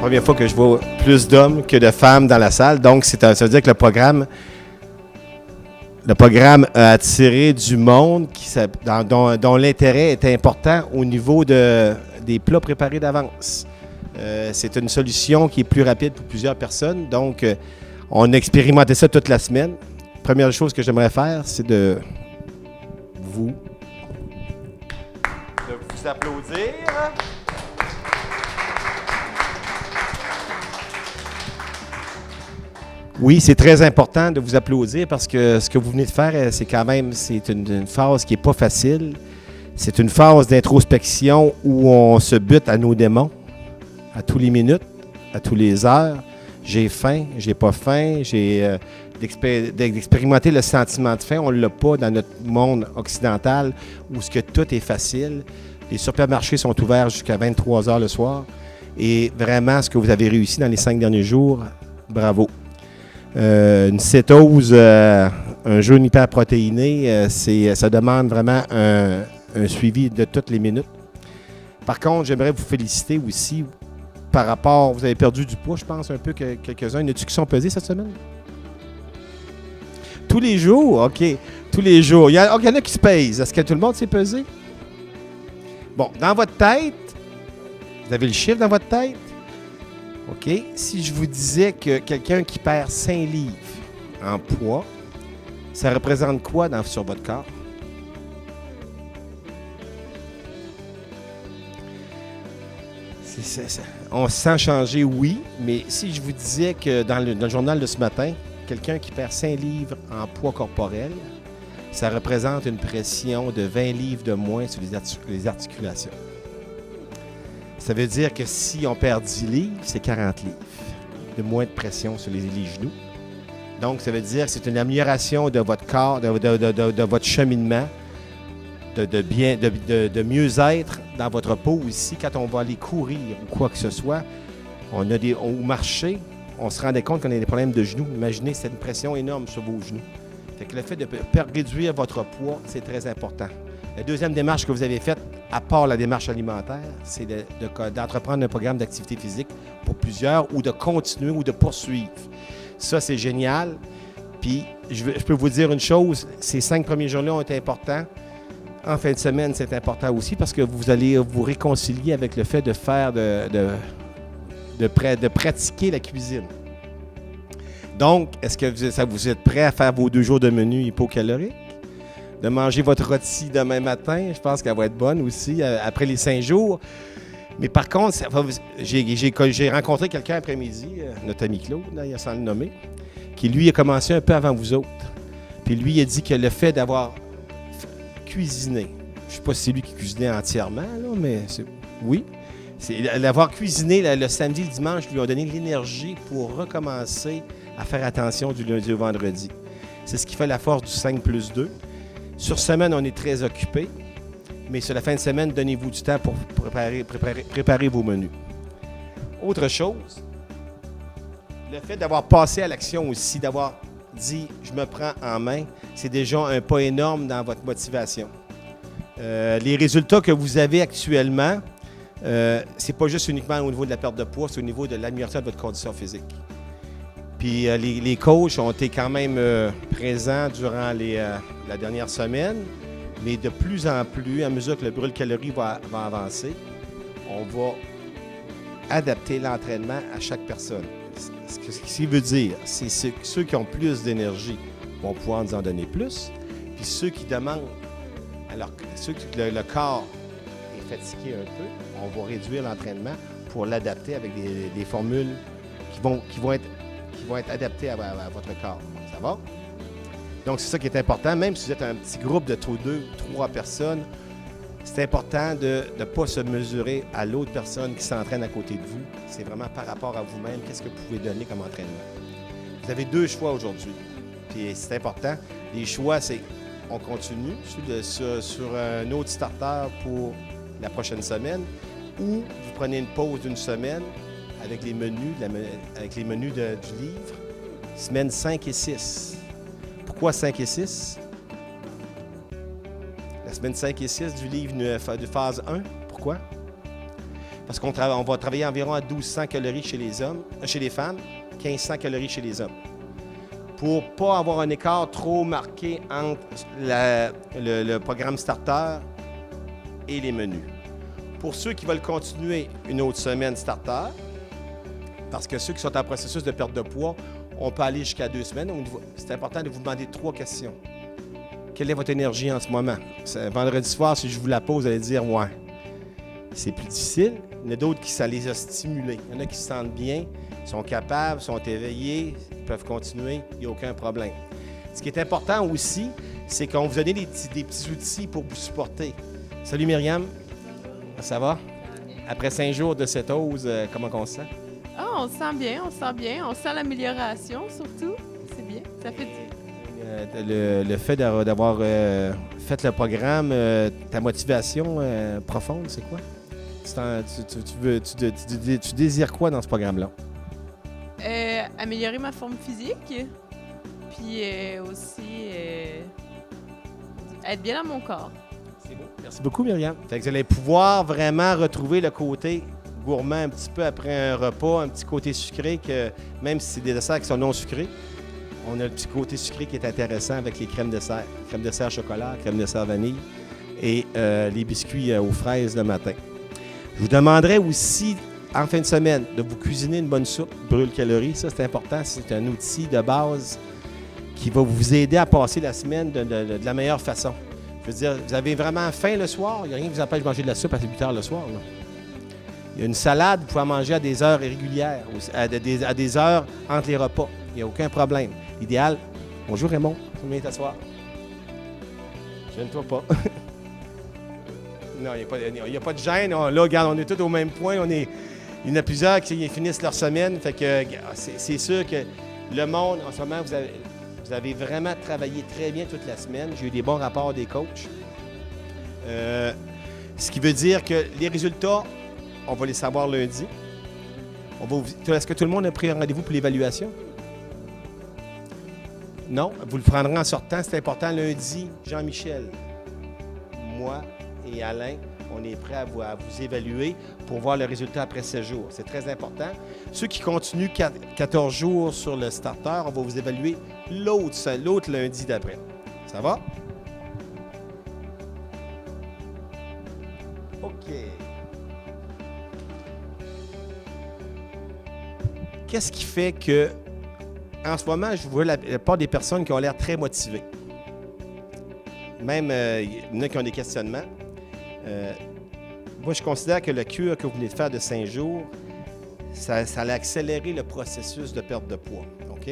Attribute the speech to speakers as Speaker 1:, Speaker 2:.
Speaker 1: première fois que je vois plus d'hommes que de femmes dans la salle. Donc, ça veut dire que le programme a attiré du monde dont l'intérêt est important au niveau des plats préparés d'avance. C'est une solution qui est plus rapide pour plusieurs personnes. Donc, on a expérimenté ça toute la semaine. Première chose que j'aimerais faire, c'est de vous applaudir. Oui, c'est très important de vous applaudir parce que ce que vous venez de faire, c'est une phase qui n'est pas facile. C'est une phase d'introspection où on se bute à nos démons à tous les minutes, à tous les heures. J'ai faim, j'ai pas faim, d'expérimenter le sentiment de faim. On ne l'a pas dans notre monde occidental où ce que tout est facile. Les supermarchés sont ouverts jusqu'à 23 heures le soir. Et vraiment, ce que vous avez réussi dans les 5 derniers jours, bravo. Une cétose, un jeûne hyperprotéiné, ça demande vraiment un suivi de toutes les minutes. Par contre, j'aimerais vous féliciter aussi par rapport, vous avez perdu du poids, je pense, un peu que quelques-uns. Y en a-tu qui sont pesés cette semaine? Tous les jours? OK. Tous les jours. Il y en a qui se pèsent. Est-ce que tout le monde s'est pesé? Bon, dans votre tête, vous avez le chiffre dans votre tête? OK. Si je vous disais que quelqu'un qui perd 5 livres en poids, ça représente quoi sur votre corps? On se sent changer, oui, mais si je vous disais que dans le journal de ce matin, quelqu'un qui perd 5 livres en poids corporel, ça représente une pression de 20 livres de moins sur les articulations. Ça veut dire que si on perd 10 livres, c'est 40 livres de moins de pression sur les genoux. Donc, ça veut dire que c'est une amélioration de votre corps, de votre cheminement, de mieux-être dans votre peau aussi. Quand on va aller courir ou quoi que ce soit, ou marcher, on se rendait compte qu'on a des problèmes de genoux. Imaginez, c'est une pression énorme sur vos genoux. Fait que le fait de réduire votre poids, c'est très important. La deuxième démarche que vous avez faite, à part la démarche alimentaire, c'est d'entreprendre un programme d'activité physique pour plusieurs ou de continuer ou de poursuivre. Ça, c'est génial. Puis, je peux vous dire une chose, ces 5 premiers jours-là ont été importants. En fin de semaine, c'est important aussi parce que vous allez vous réconcilier avec le fait de faire de pratiquer la cuisine. Donc, est-ce que vous êtes prêt à faire vos 2 jours de menu hypocalorique? De manger votre rôti demain matin, je pense qu'elle va être bonne aussi après les 5 jours. Mais par contre, j'ai rencontré quelqu'un après-midi, notre ami Claude, d'ailleurs, sans le nommer, qui lui a commencé un peu avant vous autres. Puis lui, il a dit que le fait d'avoir cuisiné, je ne sais pas si c'est lui qui cuisinait entièrement, là, mais oui. L'avoir cuisiné le samedi, le dimanche, lui a donné l'énergie pour recommencer à faire attention du lundi au vendredi. C'est ce qui fait la force du 5+2. Sur semaine, on est très occupé, mais sur la fin de semaine, donnez-vous du temps pour préparer vos menus. Autre chose, le fait d'avoir passé à l'action aussi, d'avoir dit « je me prends en main », c'est déjà un pas énorme dans votre motivation. Les résultats que vous avez actuellement, c'est pas juste uniquement au niveau de la perte de poids, c'est au niveau de l'amélioration de votre condition physique. Puis les coachs ont été quand même présents durant la dernière semaine, mais de plus en plus, à mesure que le brûle-calories va avancer, on va adapter l'entraînement à chaque personne. Ce qui veut dire, c'est ceux qui ont plus d'énergie vont pouvoir nous en donner plus, puis ceux qui demandent, ceux que le corps est fatigué un peu, on va réduire l'entraînement pour l'adapter avec des formules qui vont être adaptées à votre corps. Ça va? Donc, c'est ça qui est important. Même si vous êtes un petit groupe de 2, 3 personnes, c'est important de ne pas se mesurer à l'autre personne qui s'entraîne à côté de vous. C'est vraiment par rapport à vous-même, qu'est-ce que vous pouvez donner comme entraînement. Vous avez 2 choix aujourd'hui. Puis c'est important. Les choix, c'est on continue sur un autre starter pour la prochaine semaine ou vous prenez une pause d'une semaine avec les menus, du livre, semaines 5 et 6. Pourquoi 5 et 6? La semaine 5 et 6 du livre de phase 1. Pourquoi? parce qu'on va travailler environ à 1200 calories chez les hommes, chez les femmes, 1500 calories chez les hommes. Pour ne pas avoir un écart trop marqué entre le programme starter et les menus. Pour ceux qui veulent continuer une autre semaine starter, parce que ceux qui sont en processus de perte de poids, on peut aller jusqu'à 2 semaines. C'est important de vous demander 3 questions. Quelle est votre énergie en ce moment? Vendredi soir, si je vous la pose, vous allez dire « ouais ». C'est plus difficile. Il y en a d'autres qui ça les a stimulés. Il y en a qui se sentent bien, sont capables, sont éveillés, peuvent continuer, il n'y a aucun problème. Ce qui est important aussi, c'est qu'on vous donne des petits outils pour vous supporter. Salut Myriam, ça va? Après 5 jours de cette hausse, comment on se sent?
Speaker 2: On se sent bien, on sent l'amélioration surtout. C'est bien, ça fait du...
Speaker 1: Le fait d'avoir fait le programme, ta motivation profonde, c'est quoi? Tu désires quoi dans ce programme-là?
Speaker 2: Améliorer ma forme physique, puis aussi être bien dans mon corps.
Speaker 1: C'est beau. Merci beaucoup, Myriam. Fait que vous allez pouvoir vraiment retrouver le côté gourmand un petit peu après un repas, un petit côté sucré, que même si c'est des desserts qui sont non sucrés, on a le petit côté sucré qui est intéressant avec les crèmes dessert. Crème dessert chocolat, crème dessert vanille et les biscuits aux fraises le matin. Je vous demanderai aussi, en fin de semaine, de vous cuisiner une bonne soupe brûle-calories. Ça, c'est important. C'est un outil de base qui va vous aider à passer la semaine de la meilleure façon. Je veux dire, vous avez vraiment faim le soir. Il n'y a rien qui vous empêche de manger de la soupe à 8 heures le soir. Là. Il y a une salade, vous pouvez en manger à des heures irrégulières, à des heures entre les repas. Il n'y a aucun problème. L'idéal, bonjour Raymond, viens t'asseoir. Gêne-toi pas. Non, il n'y a pas de gêne. Là, regarde, on est tous au même point. Il y en a plusieurs qui finissent leur semaine. Fait que c'est sûr que le monde, en ce moment, vous avez vraiment travaillé très bien toute la semaine. J'ai eu des bons rapports des coachs. Ce qui veut dire que les résultats, on va les savoir lundi. Est-ce que tout le monde a pris un rendez-vous pour l'évaluation? Non, vous le prendrez en sortant. C'est important. Lundi, Jean-Michel, moi et Alain, on est prêts à vous évaluer pour voir le résultat après 7 jours. C'est très important. Ceux qui continuent 14 jours sur le starter, on va vous évaluer l'autre lundi d'après. Ça va? OK. Qu'est-ce qui fait que, en ce moment, je vois la part des personnes qui ont l'air très motivées. Même, il y en a qui ont des questionnements. Moi, je considère que le cure que vous venez de faire de 5 jours, ça a accéléré le processus de perte de poids. OK?